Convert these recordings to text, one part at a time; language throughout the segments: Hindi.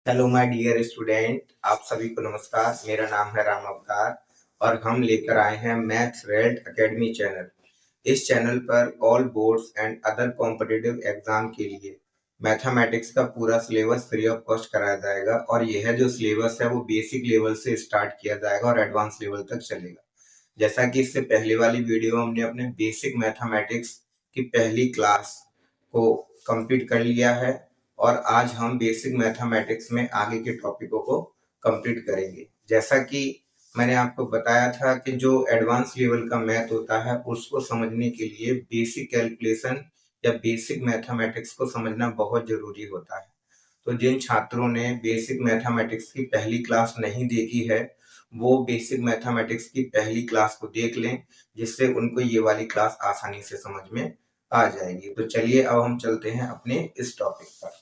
हेलो माय डियर स्टूडेंट, आप सभी को नमस्कार। मेरा नाम है राम अवतार और हम लेकर आए हैं मैथ्स वर्ल्ड एकेडमी चैनल। इस चैनल पर all boards and other competitive exam के लिए मैथमेटिक्स का पूरा सिलेबस फ्री ऑफ कॉस्ट कराया जाएगा और यह जो सिलेबस है वो बेसिक लेवल से स्टार्ट किया जाएगा और एडवांस लेवल तक चलेगा। जैसा कि इससे पहले वाली वीडियो में हमने अपने बेसिक मैथमेटिक्स की पहली क्लास को कंप्लीट कर लिया है और आज हम बेसिक मैथमेटिक्स में आगे के टॉपिकों को कंप्लीट करेंगे। जैसा कि मैंने आपको बताया था कि जो एडवांस लेवल का मैथ होता है उसको समझने के लिए बेसिक कैलकुलेशन या बेसिक मैथमेटिक्स को समझना बहुत जरूरी होता है। तो जिन छात्रों ने बेसिक मैथमेटिक्स की पहली क्लास नहीं देखी है वो बेसिक मैथमेटिक्स की पहली क्लास को देख लें, जिससे उनको ये वाली क्लास आसानी से समझ में आ जाएगी। तो चलिए अब हम चलते हैं अपने इस टॉपिक पर।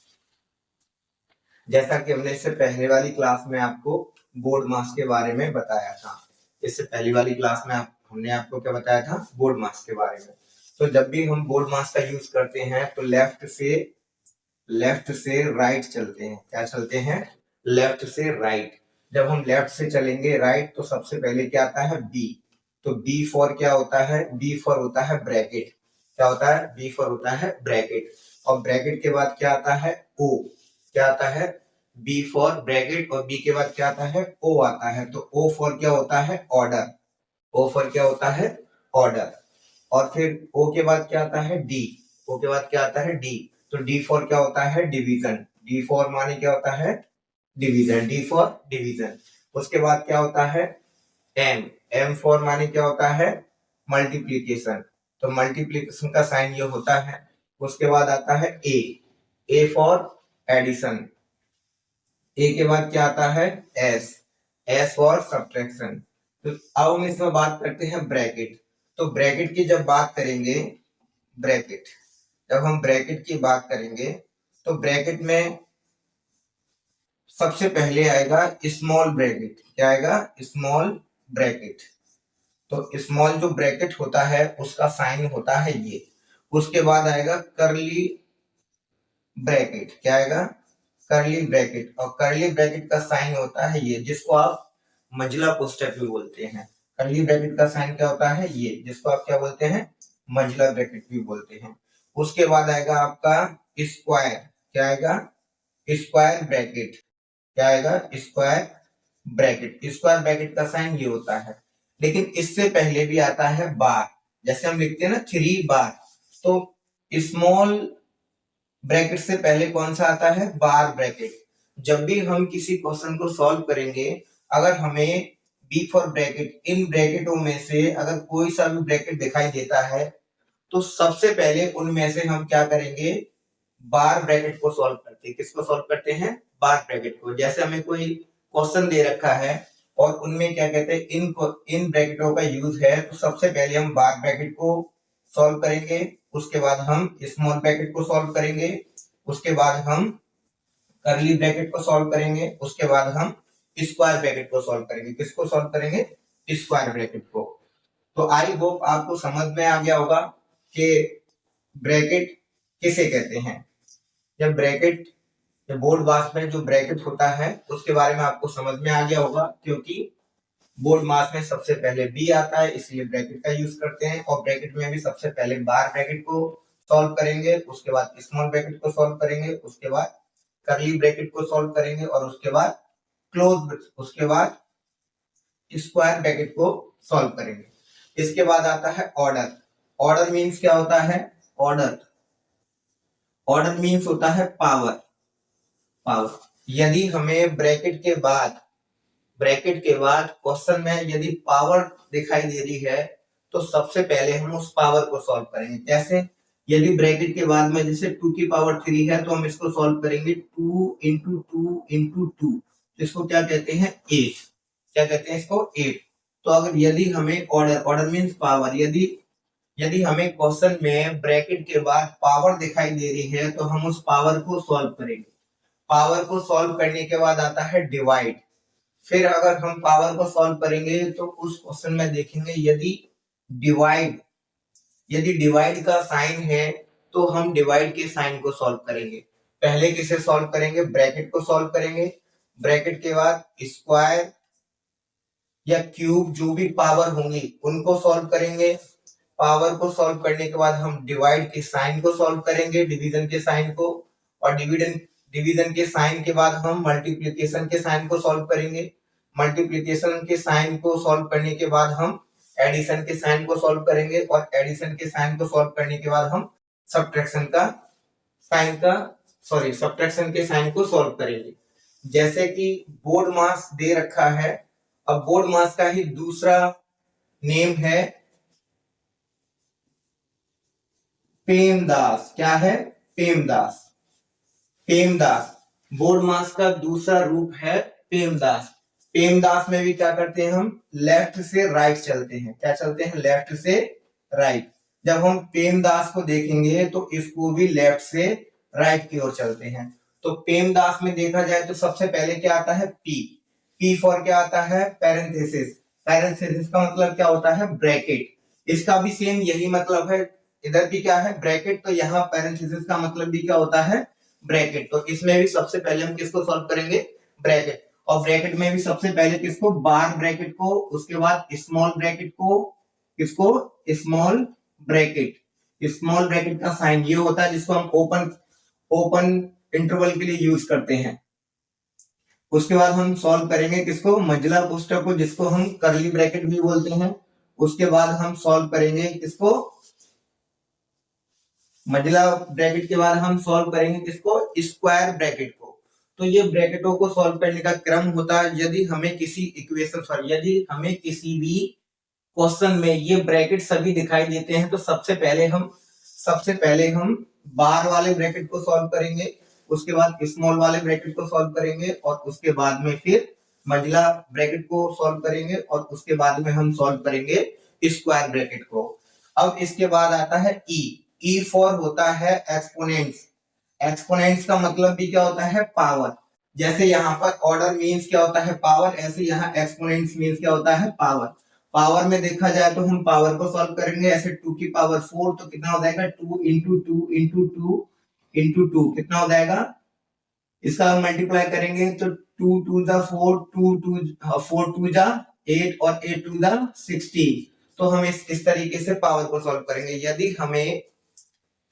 जैसा कि हमने इससे पहले वाली क्लास में आपको बोर्ड मास के बारे में बताया था। इससे पहली वाली क्लास में हमने आपको क्या बताया था? बोर्ड मास के बारे में। तो जब भी हम बोर्ड मास का यूज करते हैं तो लेफ्ट से राइट चलते हैं। क्या चलते हैं? लेफ्ट से राइट। जब हम लेफ्ट से चलेंगे राइट तो सबसे पहले क्या आता है? बी। तो बी फॉर क्या होता है? बी फॉर होता है ब्रैकेट। क्या होता है? बी फॉर होता है ब्रैकेट। और ब्रैकेट के बाद क्या आता है? ओ। क्या आता है? बी फॉर ब्रैकेट और बी के बाद क्या आता है? ओ आता है। तो ओ फॉर क्या होता है? ऑर्डर। ओ फॉर क्या होता है? ऑर्डर। और फिर ओ के बाद क्या आता है? डी। ओ के बाद क्या आता है? डी। तो डी फॉर क्या होता है? डिवीजन। डी फॉर माने क्या होता है? डिवीजन। D for division. उसके बाद क्या होता है? एम। एम फॉर माने क्या होता है? मल्टीप्लीकेशन। तो मल्टीप्लीकेशन का साइन ये होता है। उसके बाद आता है ए। A for addition. ए के बाद क्या आता है? एस। S for subtraction. तो अब हम इसमें बात करते हैं ब्रैकेट। तो ब्रैकेट की जब बात करेंगे, ब्रैकेट जब हम ब्रैकेट की बात करेंगे तो ब्रैकेट में सबसे पहले आएगा स्मॉल ब्रैकेट। क्या आएगा? Small bracket. तो स्मॉल जो ब्रैकेट होता है उसका साइन होता है ये। उसके बाद आएगा कर्ली ब्रैकेट। क्या आएगा? Curly bracket. और कर्ली ब्रैकेट का साइन होता है ये, जिसको आप मंझला कोष्ठक भी बोलते हैं। कर्ली ब्रैकेट का साइन क्या होता है? ये, जिसको आप क्या बोलते हैं? मंझला ब्रैकेट भी बोलते हैं। उसके बाद आएगा आपका स्क्वायर। क्या आएगा? Square bracket. क्या आएगा? Square bracket. स्क्वायर ब्रैकेट का साइन ये होता है। लेकिन इससे पहले भी आता है बार। जैसे हम लिखते हैं ना 3 बार, तो स्मॉल ब्रैकेट से पहले कौन सा आता है? बार ब्रैकेट। जब भी हम किसी क्वेश्चन को सॉल्व करेंगे, अगर हमें बी फॉर ब्रैकेट इन ब्रैकेटों में से अगर कोई सा भी ब्रैकेट दिखाई देता है तो सबसे पहले उनमें से हम क्या करेंगे? बार ब्रैकेट को सॉल्व करते हैं। किसको सॉल्व करते हैं? बार ब्रैकेट को। जैसे हमें कोई क्वेश्चन दे रखा है और उनमें क्या कहते हैं, इन ब्रैकेटों का यूज है, तो सबसे पहले हम बार ब्रैकेट को सॉल्व करेंगे, उसके बाद हम स्मॉल ब्रैकेट को सॉल्व करेंगे, उसके बाद हम कर्ली ब्रैकेट को सॉल्व करेंगे, उसके बाद हम स्क्वायर ब्रैकेट को सॉल्व करेंगे। किसको सॉल्व करेंगे? स्क्वायर ब्रैकेट को। तो आई होप आपको समझ में आ गया होगा कि ब्रैकेट किसे कहते हैं। जब ब्रैकेट बोर्ड मास में जो ब्रैकेट होता है उसके बारे में आपको समझ में आ गया होगा, क्योंकि बोर्ड मास में सबसे पहले बी आता है इसलिए ब्रैकेट का यूज करते हैं। और ब्रैकेट में भी सबसे पहले बार ब्रैकेट को सॉल्व करेंगे, उसके बाद स्मॉल ब्रैकेट को सॉल्व करेंगे, उसके बाद कर्ली ब्रैकेट को सॉल्व करेंगे और उसके बाद उसके बाद स्क्वायर ब्रैकेट को सॉल्व करेंगे। इसके बाद आता है ऑर्डर। ऑर्डर मींस क्या होता है? ऑर्डर ऑर्डर मींस होता है पावर। पावर। यदि हमें ब्रैकेट के बाद क्वेश्चन में यदि पावर दिखाई दे रही है तो सबसे पहले हम उस पावर को सॉल्व करेंगे। कैसे? यदि ब्रैकेट के बाद में जैसे 2 की पावर 3 है तो हम इसको सॉल्व करेंगे 2 इंटू 2 इंटू 2। इसको क्या कहते हैं? 8। क्या कहते हैं इसको? 8। तो अगर यदि हमें ऑर्डर मींस पावर, यदि हमें क्वेश्चन में ब्रैकेट के बाद पावर दिखाई दे रही है तो हम उस पावर को सॉल्व करेंगे। पावर को सॉल्व करने के बाद आता है डिवाइड। फिर अगर हम पावर को सॉल्व करेंगे तो उस क्वेश्चन में देखेंगे यदि डिवाइड का साइन है तो हम डिवाइड के साइन को सॉल्व करेंगे। पहले किसे सॉल्व करेंगे, ब्रैकेट को सॉल्व करेंगे, ब्रैकेट के बाद स्क्वायर या क्यूब जो भी पावर होंगी उनको सॉल्व करेंगे, पावर को सॉल्व करने के बाद हम डिवाइड के साइन को सॉल्व करेंगे, डिवीजन के साइन को, और डिवीजन के साइन के बाद हम मल्टीप्लिकेशन के साइन को सॉल्व करेंगे, मल्टीप्लिकेशन के साइन को सॉल्व करने के बाद हम एडिशन के साइन को सॉल्व करेंगे, और एडिशन के साइन को सॉल्व करने के बाद हम सब्ट्रैक्शन के साइन को सॉल्व करेंगे। जैसे कि बोर्ड मास दे रखा है, अब बोर्ड मास का ही दूसरा नेम है पेमदास। क्या है, पेमदास। पेमदास बोर्ड मास का दूसरा रूप है पेमदास। पेमदास में भी क्या करते हैं, हम लेफ्ट से राइट चलते हैं। क्या चलते हैं, लेफ्ट से राइट। जब हम पेमदास को देखेंगे तो इसको भी लेफ्ट से राइट की ओर चलते हैं। तो पेमदास में देखा जाए तो सबसे पहले क्या आता है, पी। पी फॉर क्या आता है, पैरेंथेसिस। पैरेंथेसिस का मतलब क्या होता है, ब्रैकेट। इसका भी सेम यही मतलब है, इधर भी क्या है, ब्रैकेट, तो यहाँ पैरेंथेसिस का मतलब भी क्या होता है, ब्रैकेट। तो इसमें भी सबसे पहले हम किसको सॉल्व करेंगे, ब्रैकेट। और ब्रैकेट में भी सबसे पहले किसको, बार ब्रैकेट को, उसके बाद स्मॉल ब्रैकेट को, किसको, स्मॉल ब्रैकेट। स्मॉल ब्रैकेट का साइन ये होता है जिसको हम ओपन इंटरवल के लिए यूज करते हैं। उसके बाद हम सॉल्व करेंगे किसको, मंझला कोष्ठक को, जिसको हम कर्ली ब्रैकेट भी बोलते हैं। उसके बाद हम सॉल्व करेंगे किसको, मंझला ब्रैकेट के बाद हम सॉल्व करेंगे किसको, स्क्वायर ब्रैकेट को। तो ये ब्रैकेटों को सॉल्व करने का क्रम होता है। यदि हमें किसी भी क्वेश्चन में ये ब्रैकेट सभी दिखाई देते हैं तो सबसे पहले हम बार वाले ब्रैकेट को सॉल्व करेंगे, उसके बाद स्मॉल वाले ब्रैकेट को सॉल्व करेंगे, और उसके बाद में फिर मंझला ब्रैकेट को सॉल्व करेंगे, और उसके बाद में हम सॉल्व करेंगे स्क्वायर ब्रैकेट को। अब इसके बाद आता है ई। ई फॉर होता है एक्सपोनेंट्स। एक्सपोनेंट्स का मतलब भी क्या होता है, पावर। जैसे यहाँ पर ऑर्डर मीन्स क्या होता है, पावर, ऐसे यहाँ एक्सपोनेंट्स मीन्स क्या होता है, पावर। पावर में देखा जाए तो हम पावर को सॉल्व करेंगे, ऐसे 2 की पावर 4 तो कितना हो जाएगा, 2 इंटू 2 इंटू 2 इंटू 2 कितना हो जाएगा, इसका मल्टीप्लाई करेंगे तो 2 2 जा 4, 4 2 जा 8 और 8 2 जा 16। तो हम इस तरीके से पावर को सॉल्व करेंगे। यदि हमें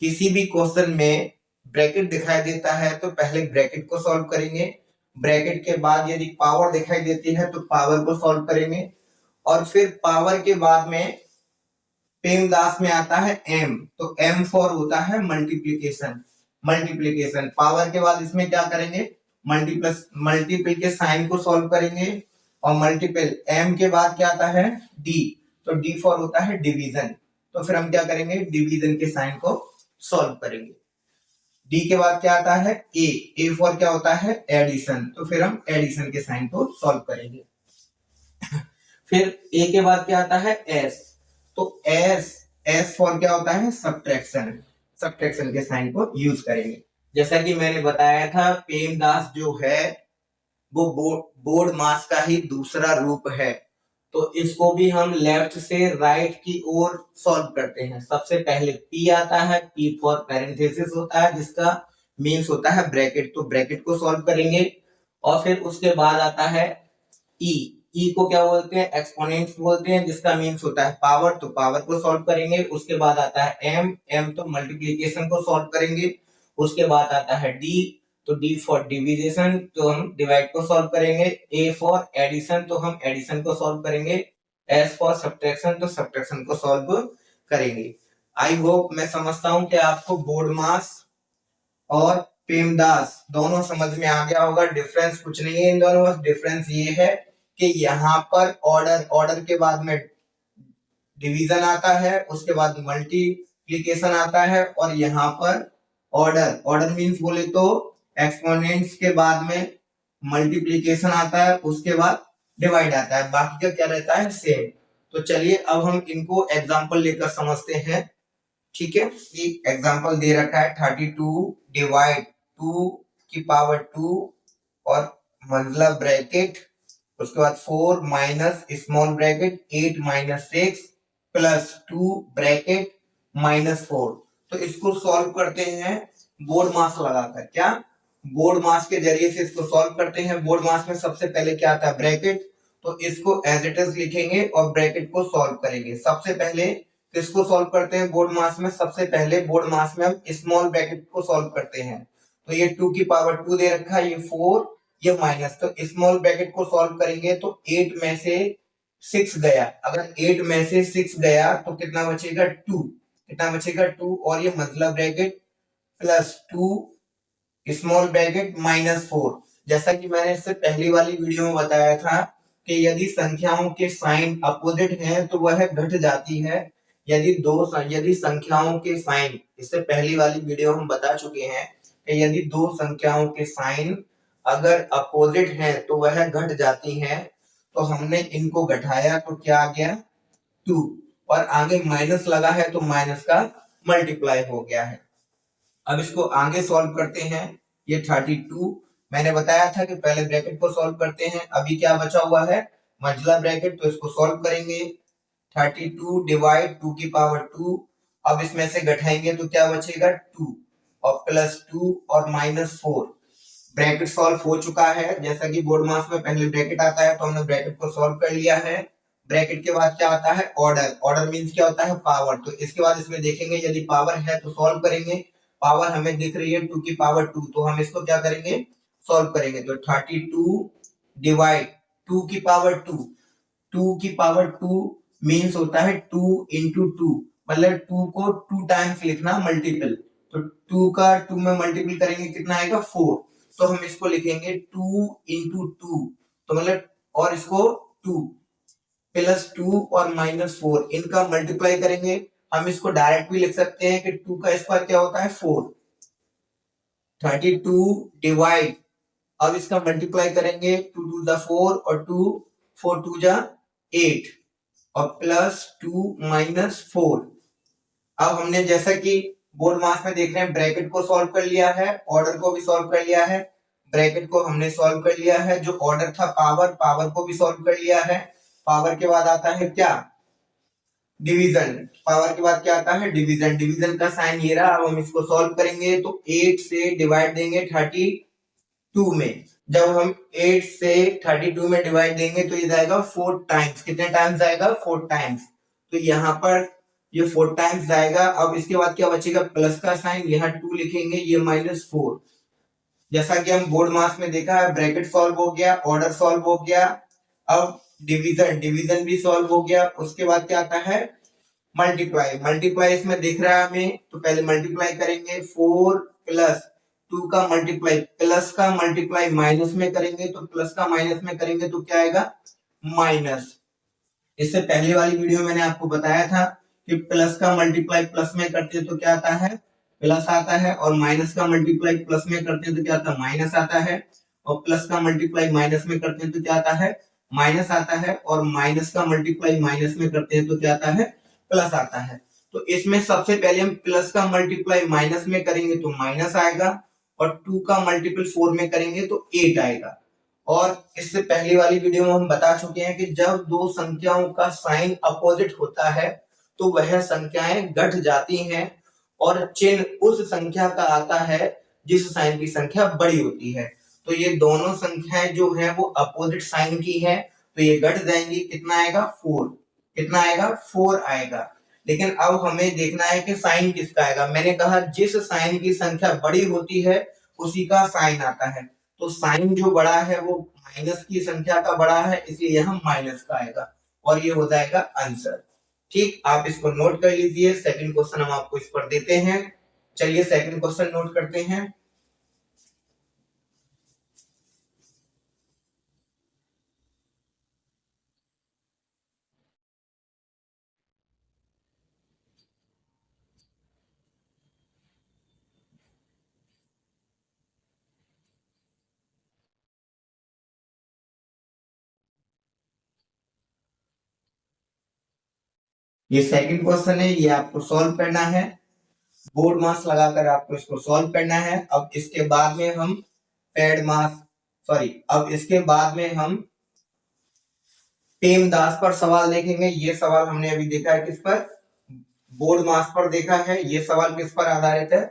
किसी भी क्वेश्चन में ब्रैकेट दिखाई देता है तो पहले ब्रैकेट को सॉल्व करेंगे, ब्रैकेट के बाद यदि पावर दिखाई देती है तो पावर को सॉल्व करेंगे, और फिर पावर के बाद में पेमदास में आता है एम। तो एम फॉर होता है मल्टीप्लिकेशन। पावर के बाद इसमें क्या करेंगे, मल्टीपल के साइन को सॉल्व करेंगे, और मल्टीपल एम के बाद क्या आता है, डी। तो डी फॉर होता है डिवीजन। तो फिर हम क्या करेंगे, डिवीजन के साइन को सॉल्व करेंगे। डी के बाद क्या आता है, ए। ए फॉर क्या होता है, एडिशन। तो फिर हम एडिशन के साइन को सॉल्व करेंगे। फिर ए के बाद क्या आता है, एस। तो एस फॉर क्या होता है, सब्ट्रैक्शन के साइन को यूज करेंगे। जैसा कि मैंने बताया था, पेमदास जो है वो बोर्ड मास का ही दूसरा रूप है। तो इसको भी हम लेफ्ट से राइट की ओर सॉल्व करते हैं। सबसे पहले पी आता है, पी फॉर पैरेंथेसिस होता है जिसका मीन्स होता है ब्रैकेट। तो ब्रैकेट को सॉल्व करेंगे, और फिर उसके बाद आता है ई। ई को क्या बोलते हैं, एक्सपोनेंट्स बोलते हैं, जिसका मीन्स होता है पावर। तो पावर को सॉल्व करेंगे। उसके बाद आता है एम। एम तो मल्टीप्लिकेशन को सॉल्व करेंगे। उसके बाद आता है डी। तो डी फॉर डिविजन, तो हम डिवाइड को सॉल्व करेंगे। ए फॉर एडिशन, तो हम एडिशन को सॉल्व करेंगे। एस फॉर सब्ट्रैक्शन, तो सब्ट्रैक्शन को सॉल्व करेंगे। आई होप, मैं समझता हूं कि आपको बोर्ड मास और पेमदास दोनों समझ में आ गया होगा। डिफरेंस कुछ नहीं है इन दोनों, बस डिफरेंस ये है कि यहाँ पर ऑर्डर के बाद में डिवीजन आता है, उसके बाद मल्टीप्लिकेशन आता है, और यहाँ पर ऑर्डर मीन्स बोले तो एक्सपोनेंट्स के बाद में मल्टीप्लिकेशन आता है, उसके बाद डिवाइड आता है, बाकी का क्या रहता है, सेम। तो चलिए अब हम इनको एग्जांपल लेकर समझते हैं। ठीक है, एक एग्जांपल दे रखा है 32 डिवाइड 2 की पावर 2 और मंझला ब्रैकेट, उसके बाद 4 minus small bracket 8 minus 6 plus 2 bracket minus 4। तो इसको सॉल्व करते हैं बोर्ड मास लगाकर। क्या? बोर्ड मास के जरिए से इसको सॉल्व करते हैं। बोर्ड मास में सबसे पहले क्या आता है? ब्रैकेट। तो इसको एज इट इज लिखेंगे और ब्रैकेट को सॉल्व करेंगे। सबसे पहले किसको सॉल्व करते हैं बोर्ड मास में? सबसे पहले बोर्ड मास में हम स्मॉल ब्रैकेट को सॉल्व करते हैं। तो ये 2 की पावर 2 दे रखा है, ये 4, ये माइनस। तो स्मॉल ब्रैकेट को सॉल्व करेंगे तो 8 में से 6 गया। अगर 8 में से 6 गया तो कितना बचेगा? 2। कितना बचेगा? 2। और ये मतलब bracket plus 2 small bracket minus 4। जैसा कि मैंने इससे पहली वाली वीडियो में बताया था कि यदि संख्याओं के साइन अपोजिट हैं तो वह घट जाती है। यदि संख्याओं के साइन, इससे पहली वाली वीडियो हम बता चुके हैं कि यदि दो संख्याओं के साइन अगर अपोजिट हैं तो वह घट जाती हैं। तो हमने इनको घटाया तो क्या आ गया? 2। और आगे माइनस लगा है तो माइनस का मल्टीप्लाई हो गया है। अब इसको आगे सॉल्व करते हैं। ये 32 मैंने बताया था कि पहले ब्रैकेट को सॉल्व करते हैं। अभी क्या बचा हुआ है? मंझला ब्रैकेट। तो इसको सॉल्व करेंगे। 32 डिवाइड 2 की पावर 2। अब इसमें से घटाएंगे तो क्या बचेगा? 2 और प्लस 2 और माइनस 4। ब्रैकेट सॉल्व हो चुका है। जैसा कि बोर्ड मास में पहले ब्रैकेट आता है तो हमने ब्रैकेट को सॉल्व कर लिया है। ब्रैकेट के बाद क्या आता है? ऑर्डर। ऑर्डर मींस क्या होता है? पावर। तो इसके बाद इसमें देखेंगे यदि पावर है तो सॉल्व करेंगे। पावर हमें दिख रही है 2 की पावर 2, तो हम इसको क्या करेंगे? सॉल्व करेंगे। तो 32 डिवाइड 2 की पावर 2। 2 की पावर 2 मींस होता है 2 इंटू 2, मतलब 2 को 2 टाइम्स लिखना, मल्टीपल। तो 2 का 2 में मल्टीपल करेंगे कितना आएगा? 4। तो हम इसको लिखेंगे 2 इंटू 2, तो मतलब, और इसको 2 प्लस 2 और माइनस 4 इनका मल्टीप्लाई करेंगे। हम इसको डायरेक्ट भी लिख सकते हैं कि 2 का स्क्वायर क्या होता है? 4। 32 डिवाइड, अब इसका मल्टीप्लाई करेंगे, 2 टू द 4 और 2 4 टू जा 8 और प्लस 2 माइनस 4। अब हमने जैसा कि बोर्ड मास में देख रहे हैं ब्रैकेट को सॉल्व कर लिया है, ऑर्डर को भी सॉल्व कर लिया है। ब्रैकेट को हमने सॉल्व कर लिया है, जो ऑर्डर था पावर, पावर को भी सॉल्व कर लिया है। पावर के बाद आता है क्या? डिवीजन। पावर के बाद क्या आता है? डिवीजन। डिवीजन का साइन ये रहा। अब हम इसको सॉल्व करेंगे तो 8 से डिवाइड देंगे 32 में। जब हम 8 से 32 में डिवाइड देंगे तो ये जाएगा 4 टाइम्स। कितने टाइम्स जाएगा? 4 टाइम्स। तो यहाँ पर ये 4 टाइम्स जाएगा। अब इसके बाद क्या बचेगा? प्लस का साइन, यहाँ 2 लिखेंगे, ये माइनस 4। जैसा कि हम बोर्ड मास में देखा है, ब्रैकेट सॉल्व हो गया, ऑर्डर सॉल्व हो गया। अब डिवीजन, डिवीजन भी सॉल्व हो गया। उसके बाद क्या आता है? मल्टीप्लाई। मल्टीप्लाई इसमें दिख रहा है हमें, तो पहले मल्टीप्लाई करेंगे। 4 प्लस 2 का मल्टीप्लाई, प्लस का मल्टीप्लाई माइनस में करेंगे, तो प्लस का माइनस में करेंगे तो क्या आएगा? माइनस। इससे पहले वाली वीडियो में मैंने आपको बताया था कि प्लस का मल्टीप्लाई प्लस में करते हैं तो क्या आता है? प्लस आता है। और माइनस का मल्टीप्लाई प्लस में करते हैं तो क्या आता है? माइनस आता है। और प्लस का मल्टीप्लाई माइनस में करते हैं तो क्या आता है? माइनस आता है। और माइनस का मल्टीप्लाई माइनस में करते हैं तो क्या आता है? प्लस आता है। तो इसमें सबसे पहले हम प्लस का मल्टीप्लाई माइनस में करेंगे तो माइनस आएगा, और 2 का मल्टीपल 4 में करेंगे तो 8 आएगा। और इससे पहली वाली वीडियो में हम बता चुके हैं कि जब दो संख्याओं का साइन अपोजिट होता है तो वह संख्याएं घट जाती हैं, और चिन्ह उस संख्या का आता है जिस साइन की संख्या बड़ी होती है। तो ये दोनों संख्याएं जो है वो अपोजिट साइन की है, तो ये घट जाएंगी। कितना आएगा? 4। कितना आएगा? 4 आएगा। लेकिन अब हमें देखना है कि साइन किसका आएगा। मैंने कहा जिस साइन की संख्या बड़ी होती है उसी का साइन आता है। तो साइन जो बड़ा है वो माइनस की संख्या का बड़ा है, इसलिए यहाँ माइनस का आएगा, और ये हो जाएगा आंसर। ठीक, आप इसको नोट कर लीजिए। सेकंड क्वेश्चन हम आपको इस पर देते हैं। चलिए सेकंड क्वेश्चन नोट करते हैं। ये सेकंड क्वेश्चन है, ये आपको सॉल्व करना है। बोर्ड मास लगाकर आपको इसको सॉल्व करना है। अब इसके बाद में हम पेड मास, सॉरी, अब इसके बाद में हम पेमदास पर सवाल देखेंगे। ये सवाल हमने अभी देखा है किस पर? बोर्ड मास पर देखा है। ये सवाल किस पर आधारित है?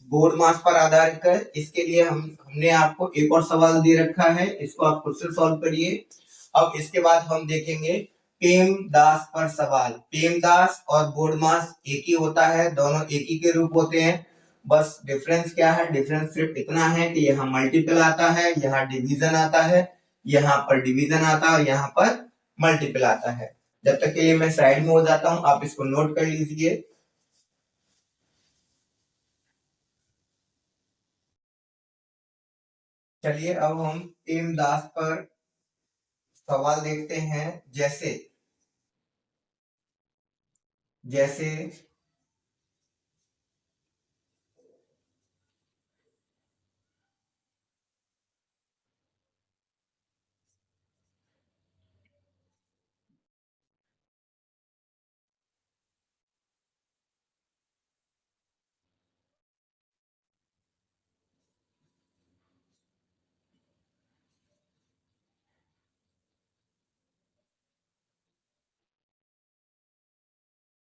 बोर्ड मास पर आधारित है। इसके लिए हमने आपको एक और सवाल दे रखा है, इसको आप खुद से सॉल्व करिए। अब इसके बाद हम देखेंगे पेमदास पर सवाल। पेमदास और बोर्ड मास एक ही होता है, दोनों एक ही के रूप होते हैं। बस डिफरेंस क्या है, डिफरेंस सिर्फ इतना है कि यहाँ मल्टीपल आता है, यहाँ डिवीजन आता है, यहाँ पर डिवीजन आता है और यहाँ पर मल्टीपल आता है। जब तक के लिए मैं साइड में हो जाता हूँ, आप इसको नोट कर लीजिए। चलिए अब हम पेमदास पर सवाल देखते हैं। जैसे जैसे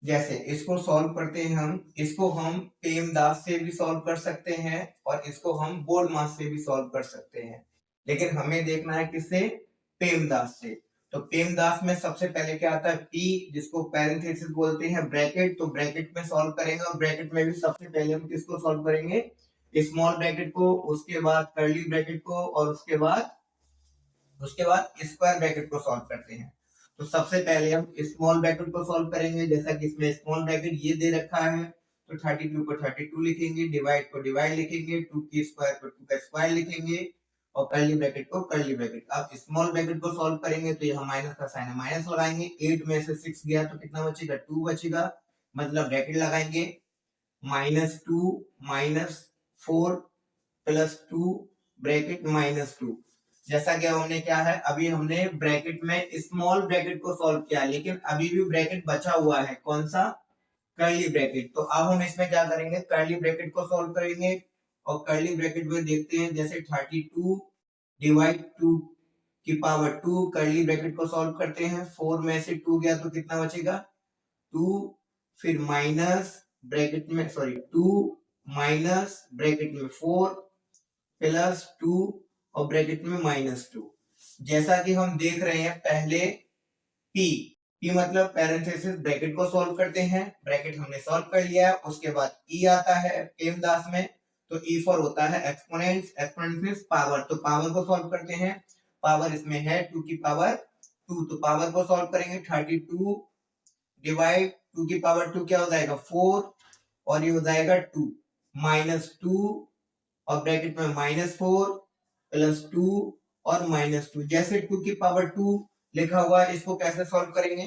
जैसे इसको सॉल्व करते हैं हम। इसको हम पेमदास से भी सॉल्व कर सकते हैं और इसको हम बोर्ड मास से भी सॉल्व कर सकते हैं, लेकिन हमें देखना है किससे, पेमदास से। तो पेमदास में सबसे पहले क्या आता है, पी, जिसको पैरेंथेसिस बोलते हैं, ब्रैकेट। तो ब्रैकेट में सॉल्व करेंगे और ब्रैकेट में भी सबसे पहले हम किसको सॉल्व करेंगे, स्मॉल ब्रैकेट को, उसके बाद कर्ली ब्रैकेट को और उसके बाद स्क्वायर ब्रैकेट को सॉल्व करते हैं। तो सबसे पहले हम स्मॉल ब्रैकेट को सॉल्व करेंगे। जैसा कि इसमें स्मॉल ब्रैकेट ये दे रखा है, तो 32 को 32 लिखेंगे, डिवाइड को डिवाइड लिखेंगे, 2 की स्क्वायर को 2 का स्क्वायर लिखेंगे और कर्ली ब्रैकेट को कर्ली ब्रैकेट। अब स्मॉल ब्रैकेट को सॉल्व करेंगे तो यहाँ माइनस का साइन है, माइनस लगाएंगे। 8 में से 6 गया तो कितना बचेगा, 2 बचेगा। मतलब ब्रैकेट लगाएंगे -2 -4 +2 ब्रैकेट -2। जैसा कि हमने क्या है, अभी हमने ब्रैकेट में स्मॉल ब्रैकेट को सॉल्व किया, लेकिन अभी भी ब्रैकेट बचा हुआ है, कौन सा, कर्ली ब्रैकेट। तो अब हम इसमें क्या करेंगे, कर्ली ब्रैकेट को सॉल्व करेंगे और कर्ली ब्रैकेट में देखते हैं। जैसे 32 डिवाइड 2 की पावर 2, कर्ली ब्रैकेट को सॉल्व करते हैं। 4 में से 2 गया तो कितना बचेगा, 2, फिर माइनस ब्रैकेट में, सॉरी 2 माइनस ब्रैकेट में 4 +2 और ब्रैकेट में -2। जैसा कि हम देख रहे हैं, पहले P मतलब पैरेंथेसिस ब्रैकेट को सॉल्व करते हैं, ब्रैकेट हमने सॉल्व कर लिया है। उसके बाद E आता है पेमदास में, तो E फॉर होता है एक्सपोनेंट्स, एक्सपोनेंट्स मींस पावर। तो पावर को सॉल्व करते हैं, पावर इसमें है 2 की पावर 2, तो पावर को सॉल्व करेंगे। 32 डिवाइड 2 की पावर 2 क्या हो जाएगा, 4 और ये हो जाएगा 2 -2 और ब्रैकेट में -4 +2 और -2। जैसे 2 की पावर 2 लिखा हुआ है, इसको कैसे सॉल्व करेंगे,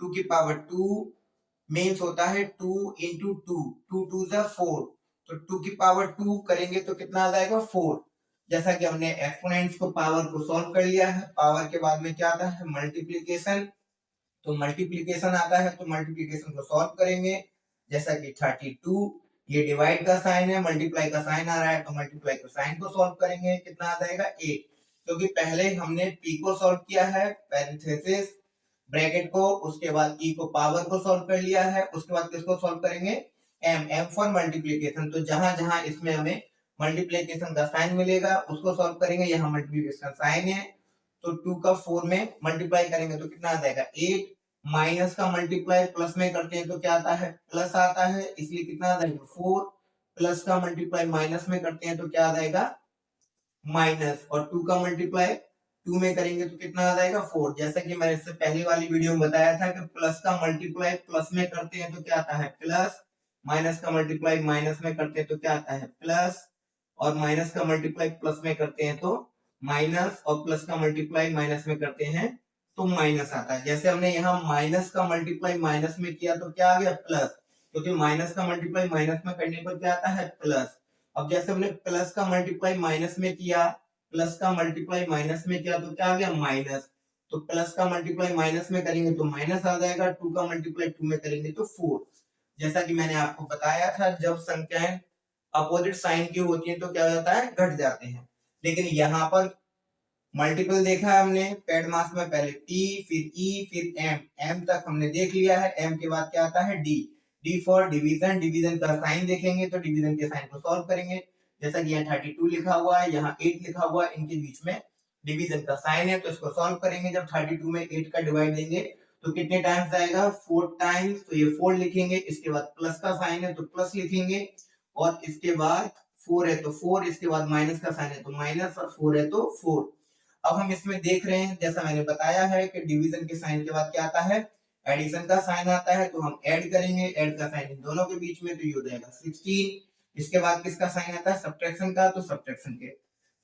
2 की पावर 2 मींस होता है 2 into 2, 2 2 जा 4, तो 2 की पावर 2 करेंगे तो कितना आ जाएगा, 4। जैसा कि हमने एक्सपोनेंट्स को, पावर को सॉल्व कर लिया है, पावर के बाद में क्या आता है, मल्टीप्लिकेशन। तो मल्टीप्लिकेशन आता है, तो मल्टीप्लिकेशन को सॉल्व करेंगे। जैसा कि 32, ये डिवाइड का साइन है, मल्टीप्लाई का साइन आ रहा है, तो मल्टीप्लाई का साइन को सॉल्व करेंगे, कितना आ जाएगा 8। क्योंकि पहले हमने p को सॉल्व किया है, पैरेंथेसिस ब्रैकेट को, उसके बाद e को, पावर को सॉल्व कर लिया है। उसके बाद किसको सॉल्व करेंगे, m फॉर मल्टीप्लिकेशन। तो जहां जहां इसमें हमें मल्टीप्लिकेशन का साइन मिलेगा उसको सॉल्व करेंगे। यहाँ मल्टीप्लिकेशन साइन है, तो 2 का 4 में मल्टीप्लाई करेंगे तो कितना आ जाएगा 8। माइनस का मल्टीप्लाई प्लस में करते हैं तो क्या आता है, प्लस आता है, इसलिए कितना आ जाएगा 4। प्लस का मल्टीप्लाई माइनस में करते हैं तो क्या आ जाएगा माइनस, और 2 का मल्टीप्लाई 2 में करेंगे तो कितना आ जाएगा 4। जैसा कि मैंने इससे पहली वाली वीडियो में बताया था कि प्लस का मल्टीप्लाई प्लस में करते हैं तो क्या आता है प्लस, माइनस का मल्टीप्लाई माइनस में करते हैं तो क्या आता है प्लस, और माइनस का मल्टीप्लाई प्लस में करते हैं तो माइनस, और प्लस का मल्टीप्लाई माइनस में करते हैं तो माइनस आता है। जैसे हमने यहाँ माइनस का मल्टीप्लाई माइनस में किया तो क्या आ गया प्लस, क्योंकि माइनस का मल्टीप्लाई माइनस में करने पर क्या आता है प्लस। अब जैसे हमने प्लस का मल्टीप्लाई माइनस में किया, प्लस का मल्टीप्लाई माइनस में किया तो क्या आ गया माइनस, तो प्लस का मल्टीप्लाई माइनस में करेंगे तो माइनस आ जाएगा, 2 का मल्टीप्लाई 2 में करेंगे तो 4। जैसा कि मैंने आपको बताया था, जब संख्याएं अपोजिट साइन की होती हैं तो क्या हो जाता है, घट जाते हैं। लेकिन यहाँ पर मल्टीपल देखा है हमने, पेड मास में पहले p, फिर e, फिर m तक हमने देख लिया है। m के बाद क्या आता है d। D for division, division का साइन देखेंगे तो डिवीजन के साइन को सॉल्व करेंगे। जैसा कि यहाँ 32 लिखा हुआ है, यहाँ 8 लिखा हुआ है, इनके बीच में डिवीजन का साइन है, तो इसको सॉल्व करेंगे। जब 32 में 8 का डिवाइड देंगे तो कितने टाइम्स आएगा, 4 टाइम्स, तो ये 4 लिखेंगे। इसके बाद प्लस का साइन है तो प्लस लिखेंगे, और इसके बाद 4 है तो 4, इसके बाद माइनस का साइन है तो माइनस, और 4 है तो 4। अब हम इसमें देख रहे हैं, जैसा मैंने बताया है कि डिवीजन के साइन के बाद क्या आता है, एडिशन का साइन आता है, तो हम ऐड करेंगे, ऐड का साइन इन दोनों के बीच में, तो ये हो जाएगा 16। इसके बाद किसका साइन आता है, सब्ट्रैक्शन का, तो सब्ट्रैक्शन के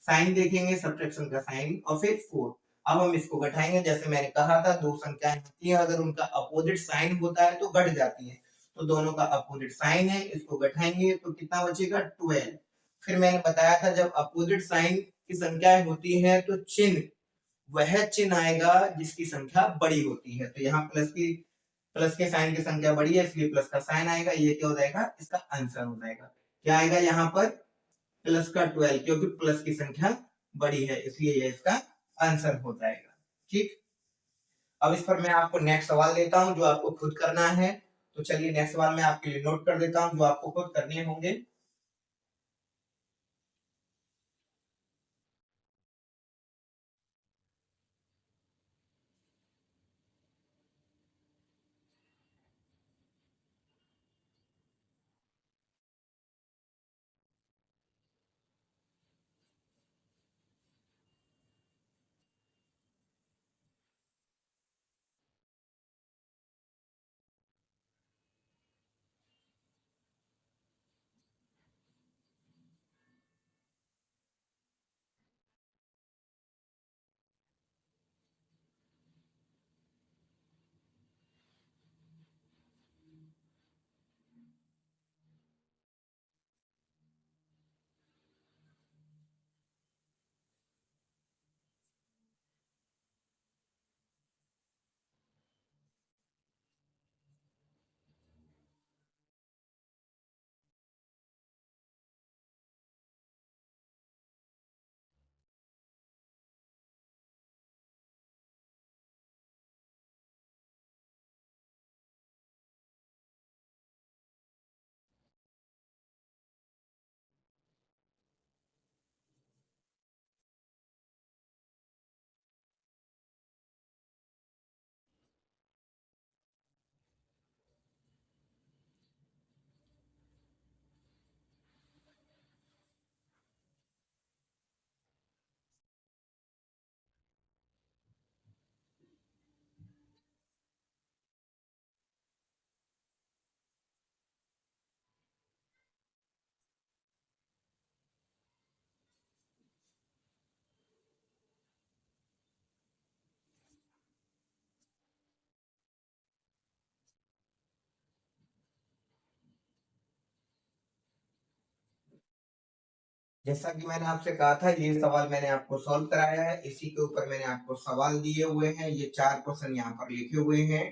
साइन देखेंगे, सब्ट्रैक्शन का साइन, और फिर 4। अब हम इसको घटाएंगे, जैसे मैंने कहा था दो संख्याएं होती हैं, अगर उनका अपोजिट साइन होता है तो घट जाती है, तो दोनों का अपोजिट साइन है, इसको घटाएंगे तो कितना बचेगा, 12। फिर मैंने बताया था जब अपोजिट साइन की संख्याएं होती हैं तो चिन्ह वह चिन्ह आएगा जिसकी संख्या बड़ी होती है। तो यहाँ प्लस के साइन की संख्या बड़ी है, इसलिए प्लस का साइन आएगा। ये क्या हो जाएगा, इसका आंसर हो जाएगा। क्या आएगा यहाँ पर, प्लस का 12, क्योंकि प्लस की संख्या बड़ी है, इसलिए ये इसका आंसर हो जाएगा। ठीक, अब इस पर मैं आपको नेक्स्ट सवाल देता हूं जो आपको खुद करना है। तो चलिए नेक्स्ट सवाल मैं आपके लिए नोट कर देता हूं जो आपको खुद करने होंगे। जैसा कि मैंने आपसे कहा था, ये सवाल मैंने आपको सॉल्व कराया है, इसी के ऊपर मैंने आपको सवाल दिए हुए हैं। ये 4 क्वेश्चन यहाँ पर लिखे हुए हैं,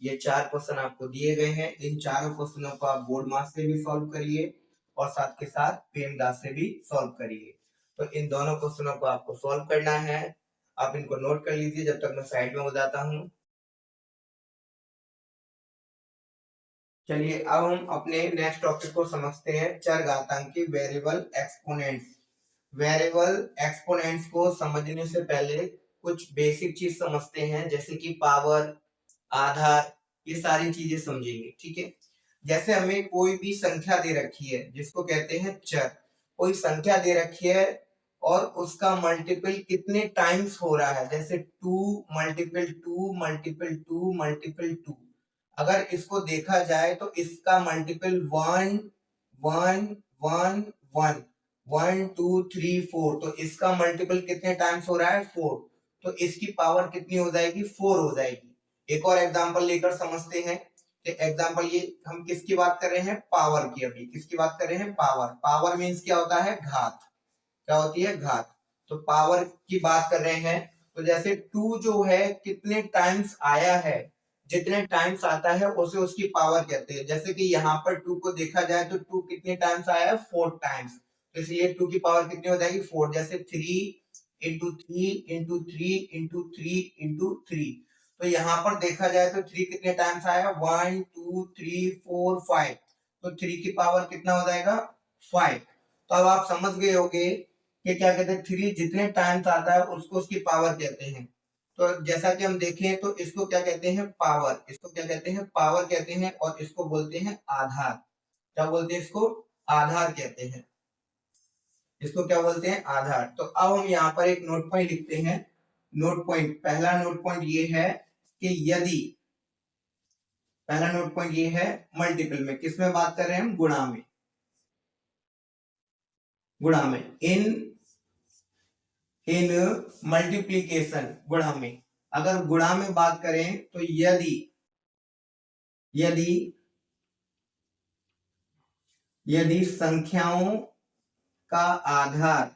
ये 4 क्वेश्चन आपको दिए गए हैं। इन चारों क्वेश्चनों को आप बोर्ड मार्क्स से भी सॉल्व करिए और साथ के साथ पेमदास से भी सॉल्व करिए। तो इन दोनों क्वेश्चनों को आपको सॉल्व करना है, आप इनको नोट कर लीजिए जब तक मैं साइड में हो जाता हूँ। चलिए अब हम अपने नेक्स्ट टॉपिक को समझते हैं, चरघातांकी वेरिएबल एक्सपोनेंट्स। वेरिएबल एक्सपोनेंट्स को समझने से पहले कुछ बेसिक चीज समझते हैं, जैसे कि पावर, आधार, ये सारी चीजें समझेंगे। ठीक है, जैसे हमें कोई भी संख्या दे रखी है जिसको कहते हैं चर, कोई संख्या दे रखी है और उसका मल्टीपल कितने टाइम्स हो रहा है, जैसे 2 मल्टीपल 2 मल्टीपल 2 मल्टीपल 2। अगर इसको देखा जाए तो इसका मल्टीपल 1 1 1 1 1 2 3 4, तो इसका मल्टीपल कितने टाइम्स हो रहा है, 4। तो इसकी पावर कितनी हो जाएगी, 4 हो जाएगी। एक और एग्जांपल लेकर समझते हैं। एग्जांपल ये हम किसकी बात कर रहे हैं, पावर की। अभी किसकी बात कर रहे हैं, पावर। पावर मींस क्या होता है, घात। क्या होती है, घात। तो पावर की बात कर रहे हैं, तो जैसे 2 जो है कितने टाइम्स आया है, जितने टाइम्स आता है उसे उसकी पावर कहते हैं। जैसे कि यहाँ पर 2 को देखा जाए तो 2 कितने टाइम्स आया है, 4 टाइम्स, तो इसलिए 2 की पावर कितनी हो जाएगी, 4। जैसे 3 इंटू 3 इंटू 3 इंटू 3 इंटू 3, तो यहाँ पर देखा जाए तो 3 कितने टाइम्स आया, 1 2 3 4 5, तो 3 की पावर कितना हो जाएगा 5। तो अब आप समझ गए होंगे कि क्या कहते हैं 3 जितने टाइम्स आता है उसको उसकी पावर कहते हैं। तो जैसा कि हम देखें तो इसको क्या कहते हैं पावर, इसको क्या कहते हैं पावर कहते हैं, और इसको बोलते हैं आधार। क्या बोलते हैं इसको, आधार कहते हैं, इसको क्या बोलते हैं आधार। तो अब हम यहाँ पर एक नोट पॉइंट लिखते हैं। नोट पॉइंट, पहला नोट पॉइंट ये है कि यदि, पहला नोट पॉइंट ये है मल्टीपल में, किस में बात कर रहे हैं हम, गुणा में, गुणा में, इन मल्टीप्लीकेशन, गुणा में। अगर गुणा में बात करें तो यदि यदि यदि संख्याओं का आधार,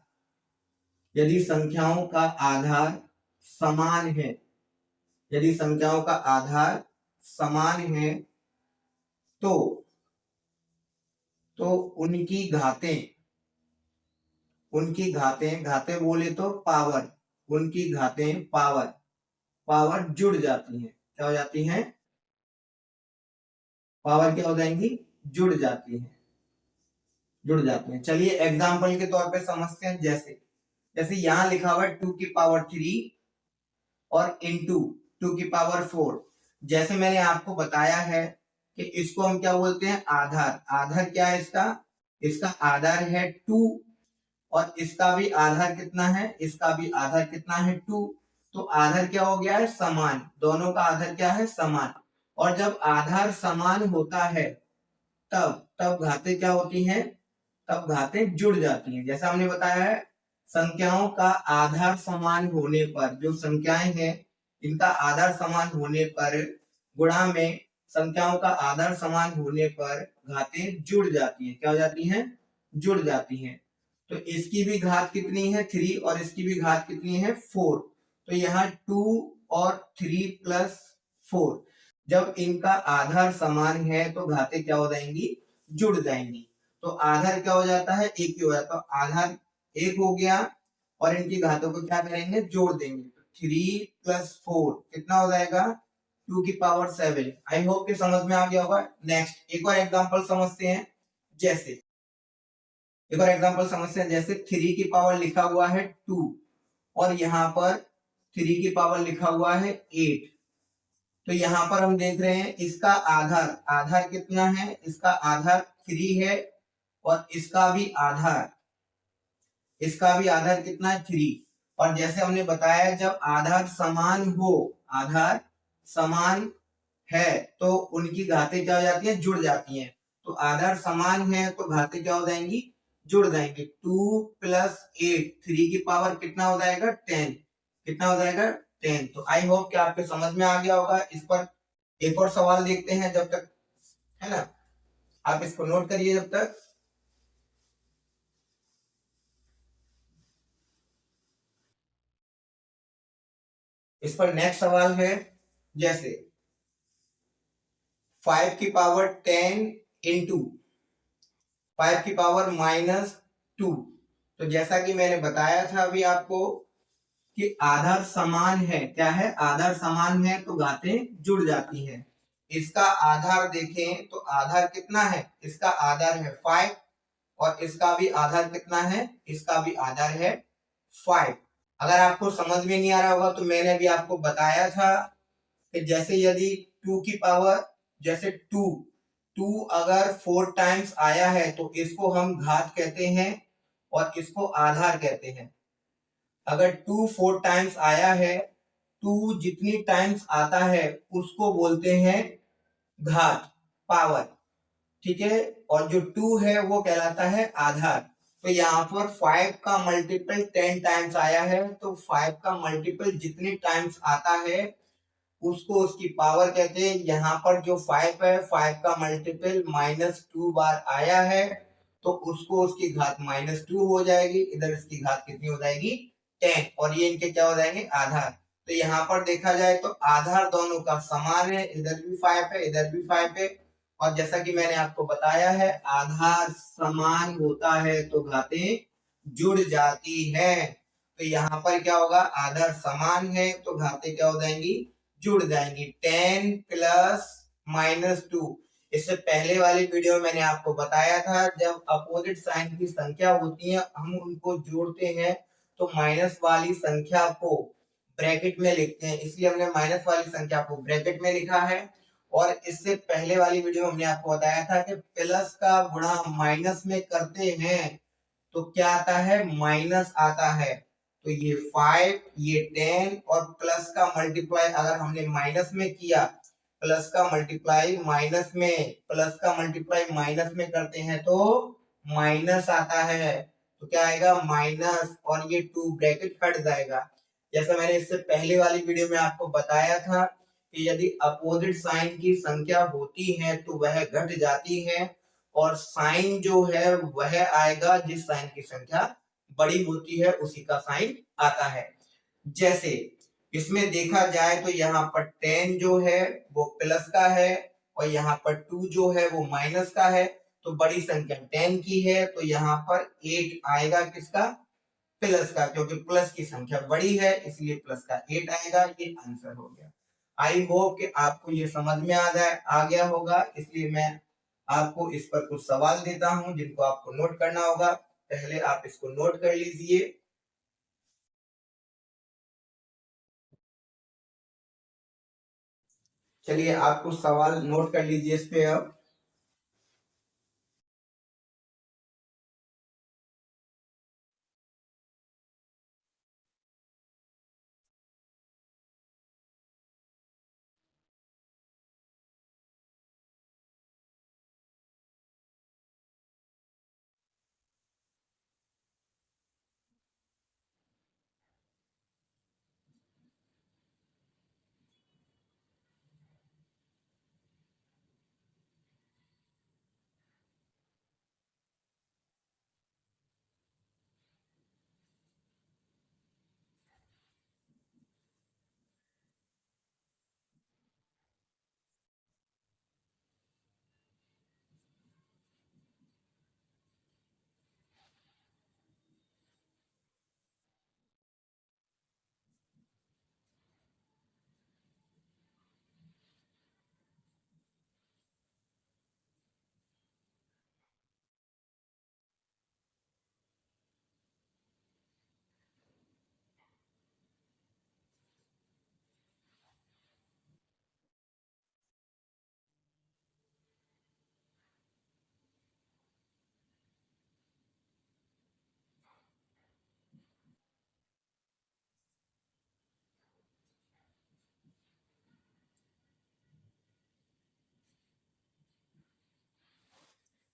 यदि संख्याओं का आधार समान है, यदि संख्याओं का आधार समान है तो उनकी घातें, उनकी घातें, घातें बोले तो पावर, उनकी घातें पावर, पावर जुड़ जाती हैं। क्या हो जाती हैं, पावर क्या हो जाएंगी, जुड़ जाती हैं, जुड़ जाती हैं। चलिए एग्जाम्पल के तौर पे समझते हैं। जैसे जैसे यहां लिखा हुआ है 2 की पावर 3 और इंटू 2 की पावर 4। जैसे मैंने आपको बताया है कि इसको हम क्या बोलते हैं आधार। आधार क्या है इसका, इसका आधार है 2, और इसका भी आधार कितना है, इसका भी आधार कितना है 2। तो आधार क्या हो गया है समान, दोनों का आधार क्या है समान। और जब आधार समान होता है तब घातें क्या होती हैं, तब घातें जुड़ जाती हैं। जैसा हमने बताया है संख्याओं का आधार समान होने पर, जो संख्याएं हैं इनका आधार समान होने पर, गुणा में संख्याओं का आधार समान होने पर घातें जुड़ जाती हैं। क्या हो जाती हैं, जुड़ जाती हैं। तो इसकी भी घात कितनी है 3, और इसकी भी घात कितनी है 4। तो यहाँ 2 और 3 प्लस 4, जब इनका आधार समान है तो घातें क्या हो जाएंगी, जुड़ जाएंगी। तो आधार क्या हो जाता है, एक ही हो जाता है। तो आधार एक हो गया, और इनकी घातों को क्या करेंगे, जोड़ देंगे। 3 प्लस 4 कितना हो जाएगा 2 की पावर 7। आई होप कि समझ में आ गया होगा। नेक्स्ट एक और एग्जांपल समझते हैं। जैसे एक और एग्जांपल समझते हैं। जैसे 3 की पावर लिखा हुआ है 2, और यहाँ पर 3 की पावर लिखा हुआ है 8। तो यहाँ पर हम देख रहे हैं इसका आधार, आधार कितना है, इसका आधार 3 है, और इसका भी आधार, इसका भी आधार कितना है 3। और जैसे हमने बताया जब आधार समान हो, आधार समान है तो उनकी घातें क्या हो जाती है, जुड़ जाती हैं। तो आधार समान है तो घातें क्या हो जाएंगी, जुड़ जाएंगे। 2 प्लस 8, 3 की पावर कितना हो जाएगा 10, कितना हो जाएगा 10। तो आई होप कि आपके समझ में आ गया होगा। इस पर एक और सवाल देखते हैं जब तक, है ना, आप इसको नोट करिए जब तक। इस पर नेक्स्ट सवाल है। जैसे 5 की पावर 10 इंटू 5 की पावर -2। तो जैसा कि मैंने बताया था अभी आपको कि आधार समान है, क्या है, आधार समान है तो घातें जुड़ जाती हैं। इसका आधार देखें तो आधार कितना है, इसका आधार है 5, और इसका भी आधार कितना है, इसका भी आधार है 5। अगर आपको समझ में नहीं आ रहा होगा तो मैंने अभी आपको बताया था कि जैसे यदि 2 की पावर, जैसे 2 अगर 4 टाइम्स आया है तो इसको हम घात कहते हैं और इसको आधार कहते हैं। अगर 2 4 टाइम्स आया है, 2 जितनी टाइम्स आता है उसको बोलते हैं घात, पावर, ठीक है। और जो 2 है वो कहलाता है आधार। तो यहाँ पर 5 का मल्टीपल 10 टाइम्स आया है, तो 5 का मल्टीपल जितने टाइम्स आता है उसको उसकी पावर कहते हैं। यहाँ पर जो 5 है, 5 का मल्टीपल -2 बार आया है तो उसको उसकी घात -2 हो जाएगी। इधर इसकी घात कितनी हो जाएगी 10, और ये इनके क्या हो जाएंगे आधार। तो यहाँ पर देखा जाए तो आधार दोनों का समान है, इधर भी 5 है, इधर भी 5 है। और जैसा कि मैंने आपको बताया है आधार समान होता है तो घातें जुड़ जाती है। तो यहाँ पर क्या होगा, आधार समान है तो घातें क्या हो जाएंगी, जुड़ जाएंगी। 10 प्लस -2। इससे पहले वाली वीडियो में मैंने आपको बताया था जब अपोजिट साइन की संख्या होती है हम उनको जोड़ते हैं तो माइनस वाली संख्या को ब्रैकेट में लिखते हैं, इसलिए हमने माइनस वाली संख्या को ब्रैकेट में लिखा है। और इससे पहले वाली वीडियो में हमने आपको बताया था कि प्लस का गुणा माइनस में करते हैं तो क्या आता है, माइनस आता है। तो ये 5, ये 10 और प्लस का मल्टीप्लाई अगर हमने माइनस में किया, प्लस का मल्टीप्लाई माइनस में, प्लस का मल्टीप्लाई माइनस में करते हैं तो माइनस आता है। तो क्या आएगा, माइनस, और ये 2 ब्रैकेट हट जाएगा। जैसा मैंने इससे पहले वाली वीडियो में आपको बताया था कि यदि अपोजिट साइन की संख्या होती है तो वह घट जाती है और साइन जो है वह आएगा जिस साइन की संख्या बड़ी होती है उसी का साइन आता है। जैसे इसमें देखा जाए तो यहाँ पर 10 जो है वो प्लस का है और यहाँ पर 2 जो है वो माइनस का है। तो बड़ी संख्या 10 की है तो यहाँ पर 8 आएगा किसका, प्लस का, क्योंकि प्लस की संख्या बड़ी है इसलिए प्लस का 8 आएगा। ये आंसर हो गया। आई होप कि आपको ये समझ में आ गया होगा, इसलिए मैं आपको इस पर कुछ सवाल देता हूं जिनको आपको नोट करना होगा। पहले आप इसको नोट कर लीजिए। चलिए आप कुछ सवाल नोट कर लीजिए इस पे अब।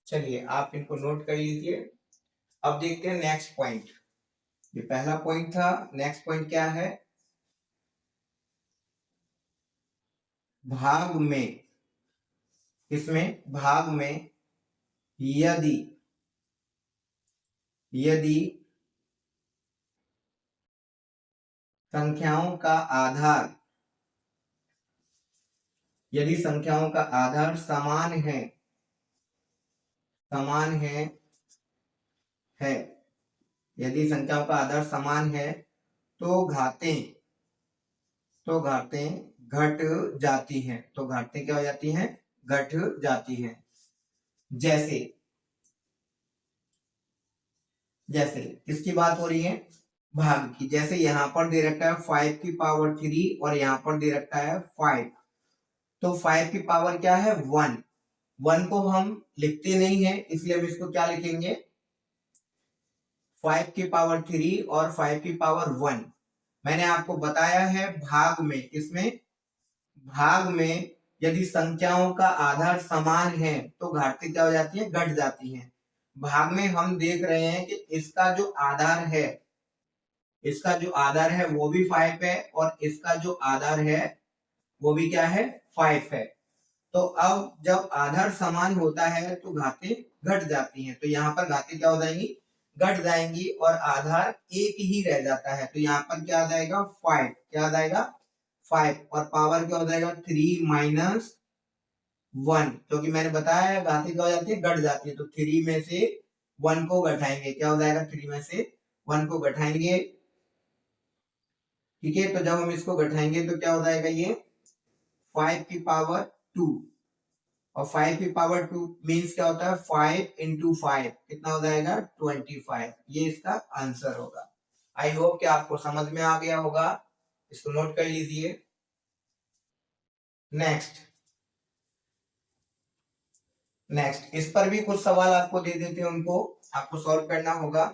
चलिए आप इनको नोट कर लीजिए। अब देखते हैं नेक्स्ट पॉइंट। ये पहला पॉइंट था, नेक्स्ट पॉइंट क्या है, भाग में, इसमें भाग में यदि यदि संख्याओं का आधार, यदि संख्याओं का आधार समान है, समान है, यदि संख्याओं का आधार समान है तो घातें घट जाती हैं। तो घातें क्या हो जाती हैं, घट जाती हैं। जैसे जैसे किसकी बात हो रही है, भाग की। जैसे यहाँ पर दे रखा है 5 की पावर 3 और यहाँ पर दे रखा है 5। तो 5 की पावर क्या है, 1। 1 को हम लिखते नहीं है इसलिए हम इसको क्या लिखेंगे, 5 की पावर 3 और 5 की पावर 1। मैंने आपको बताया है भाग में, इसमें भाग में यदि संख्याओं का आधार समान है तो घातें क्या हो जाती है, घट जाती हैं। भाग में हम देख रहे हैं कि इसका जो आधार है, इसका जो आधार है वो भी 5 है और इसका जो आधार है वो भी क्या है, 5 है। तो अब जब आधार समान होता है तो घातें घट जाती हैं। तो यहाँ पर घातें क्या हो जाएंगी, घट जाएंगी और आधार एक ही रह जाता है। तो यहाँ पर क्या आ जाएगा, 5, क्या आ जाएगा, 5, और पावर क्या हो जाएगा, 3 माइनस 1, क्योंकि मैंने बताया है घातें क्या हो जाती है, घट जाती है। तो 3 में से 1 को घटाएंगे, क्या हो जाएगा, 3 में से 1 को घटाएंगे। ठीक है, तो जब हम इसको घटाएंगे तो क्या हो जाएगा, ये 5 की पावर 2, और 5 की पावर 2 मीन्स क्या होता है 5 इंटू 5 कितना हो जाएगा 25। ये इसका आंसर होगा। आई होप कि आपको समझ में आ गया होगा, इसको नोट कर लीजिए। नेक्स्ट इस पर भी कुछ सवाल आपको दे देते हैं, उनको आपको सॉल्व करना होगा।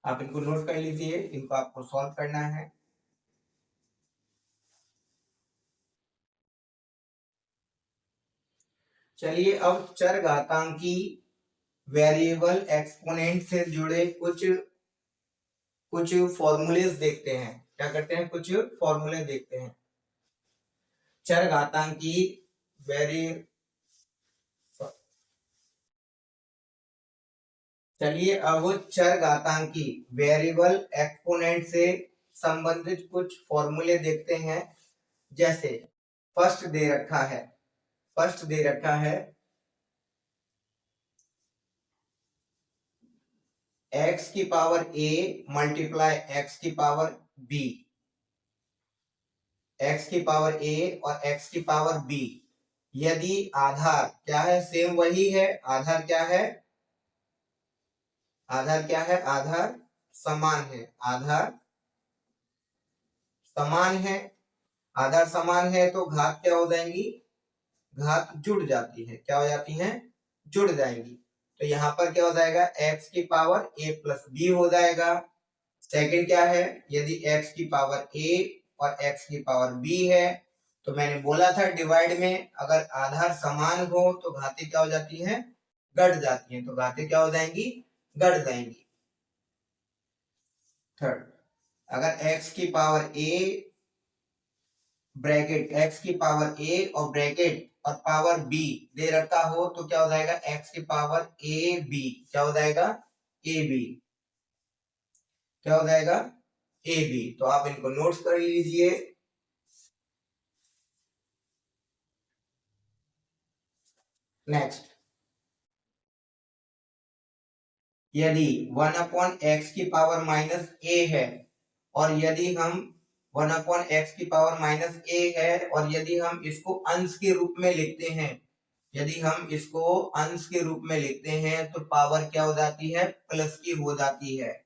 आप इनको नोट कर लीजिए, इनको आपको सॉल्व करना है। चलिए अब चरघातांकी वेरिएबल एक्सपोनेंट से जुड़े कुछ फॉर्मूलेस देखते हैं। क्या करते हैं, कुछ फॉर्मूले देखते हैं। चरघातांकी वेरी चलिए अब चरघातांकी वेरिएबल एक्सपोनेंट से संबंधित कुछ फॉर्मूले देखते हैं। जैसे फर्स्ट दे रखा है x की पावर a मल्टीप्लाई x की पावर b, x की पावर a और x की पावर b। यदि आधार क्या है, सेम वही है, आधार क्या है, आधार समान है, आधार समान है तो घात क्या हो जाएंगी, घात जुड़ जाती है। क्या हो जाती हैं, जुड़ जाएंगी। तो यहाँ पर क्या हो जाएगा, x की पावर a प्लस b हो जाएगा। सेकंड क्या है, यदि x की पावर a और x की पावर b है, तो मैंने बोला था डिवाइड में अगर आधार समान हो तो घातें क्या हो जाती हैं, घट जाती हैं। तो घातें क्या हो जाएंगी, घट जाएंगी। थर्ड, अगर x की पावर a ब्रैकेट x की पावर a और ब्रैकेट और पावर b दे रखा हो तो क्या हो जाएगा, x की पावर a b, क्या हो जाएगा a b, क्या हो जाएगा a b। तो आप इनको नोट्स कर लीजिए। नेक्स्ट, यदि 1 अपॉन एक्स की पावर माइनस a है और यदि हम 1 अपॉन एक्स की पावर माइनस a है और यदि हम इसको अंश के रूप में लिखते हैं, यदि हम इसको अंश के रूप में लिखते हैं तो पावर क्या हो जाती है, प्लस की हो जाती है।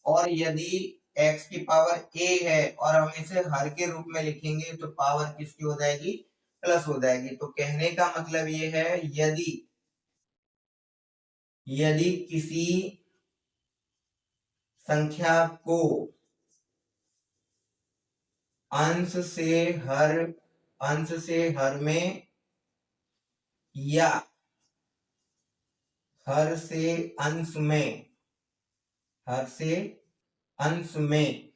और यदि x की पावर a है और हम इसे हर के रूप में लिखेंगे तो पावर किसकी हो जाएगी, प्लस हो जाएगी। तो कहने का मतलब ये है, यदि किसी संख्या को अंश से हर में या हर से अंश में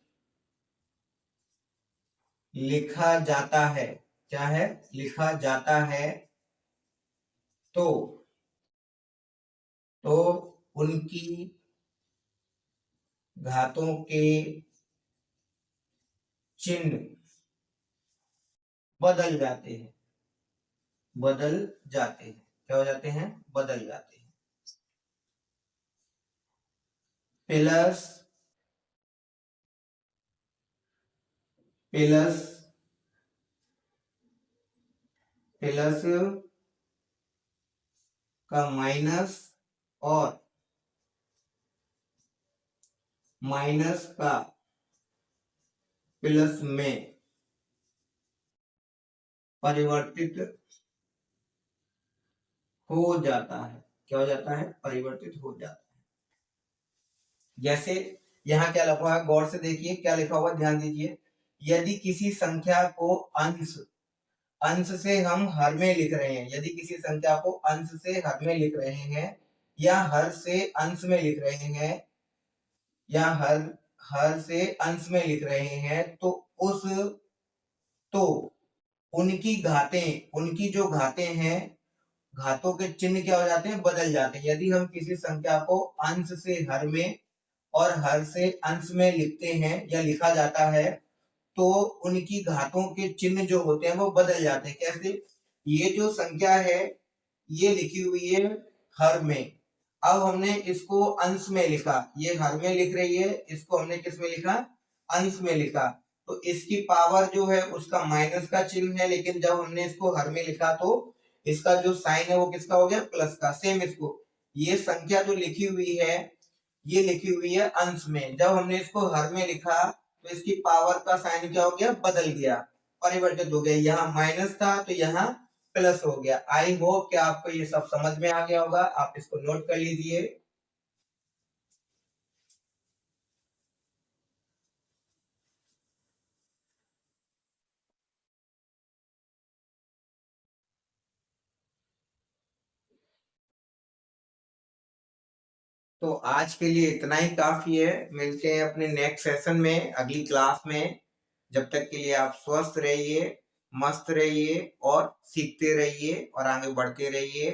लिखा जाता है, क्या है, लिखा जाता है, तो उनकी घातों के चिन्ह बदल जाते हैं, क्या हो जाते हैं, बदल जाते हैं। प्लस का माइनस और माइनस का प्लस में परिवर्तित हो जाता है। क्या हो जाता है, परिवर्तित हो जाता है। जैसे यहाँ क्या लिखा है, गौर से देखिए क्या लिखा हुआ, ध्यान दीजिए। यदि किसी संख्या को अंश से हम हर में लिख रहे हैं, यदि किसी संख्या को अंश से हर में लिख रहे हैं या हर से अंश में लिख रहे हैं या हर से अंश में लिख रहे हैं तो उनकी जो घातें हैं, घातों के चिन्ह क्या हो जाते हैं, बदल जाते हैं। यदि हम किसी संख्या को अंश से हर में और हर से अंश में लिखते हैं या लिखा जाता है तो उनकी घातों के चिन्ह जो होते हैं वो बदल जाते हैं। कैसे? ये जो संख्या है ये लिखी हुई है हर में, अब हमने इसको अंश में लिखा, ये हर में लिख रही है, इसको हमने किस में लिखा, अंश में लिखा, तो इसकी पावर जो है उसका माइनस का चिन्ह है, लेकिन जब हमने इसको हर में लिखा तो इसका जो साइन है वो किसका हो गया, प्लस का। सेम इसको, ये संख्या जो लिखी हुई है ये लिखी हुई है अंश में, जब हमने इसको हर में लिखा तो इसकी पावर का साइन क्या हो गया, बदल गया, परिवर्तित हो गया। यहाँ माइनस था तो यहाँ प्लस हो गया। आई होप कि आपको ये सब समझ में आ गया होगा, आप इसको नोट कर लीजिए। तो आज के लिए इतना ही काफी है, मिलते हैं अपने नेक्स्ट सेशन में, अगली क्लास में। जब तक के लिए आप स्वस्थ रहिए, मस्त रहिए और सीखते रहिए और आगे बढ़ते रहिए।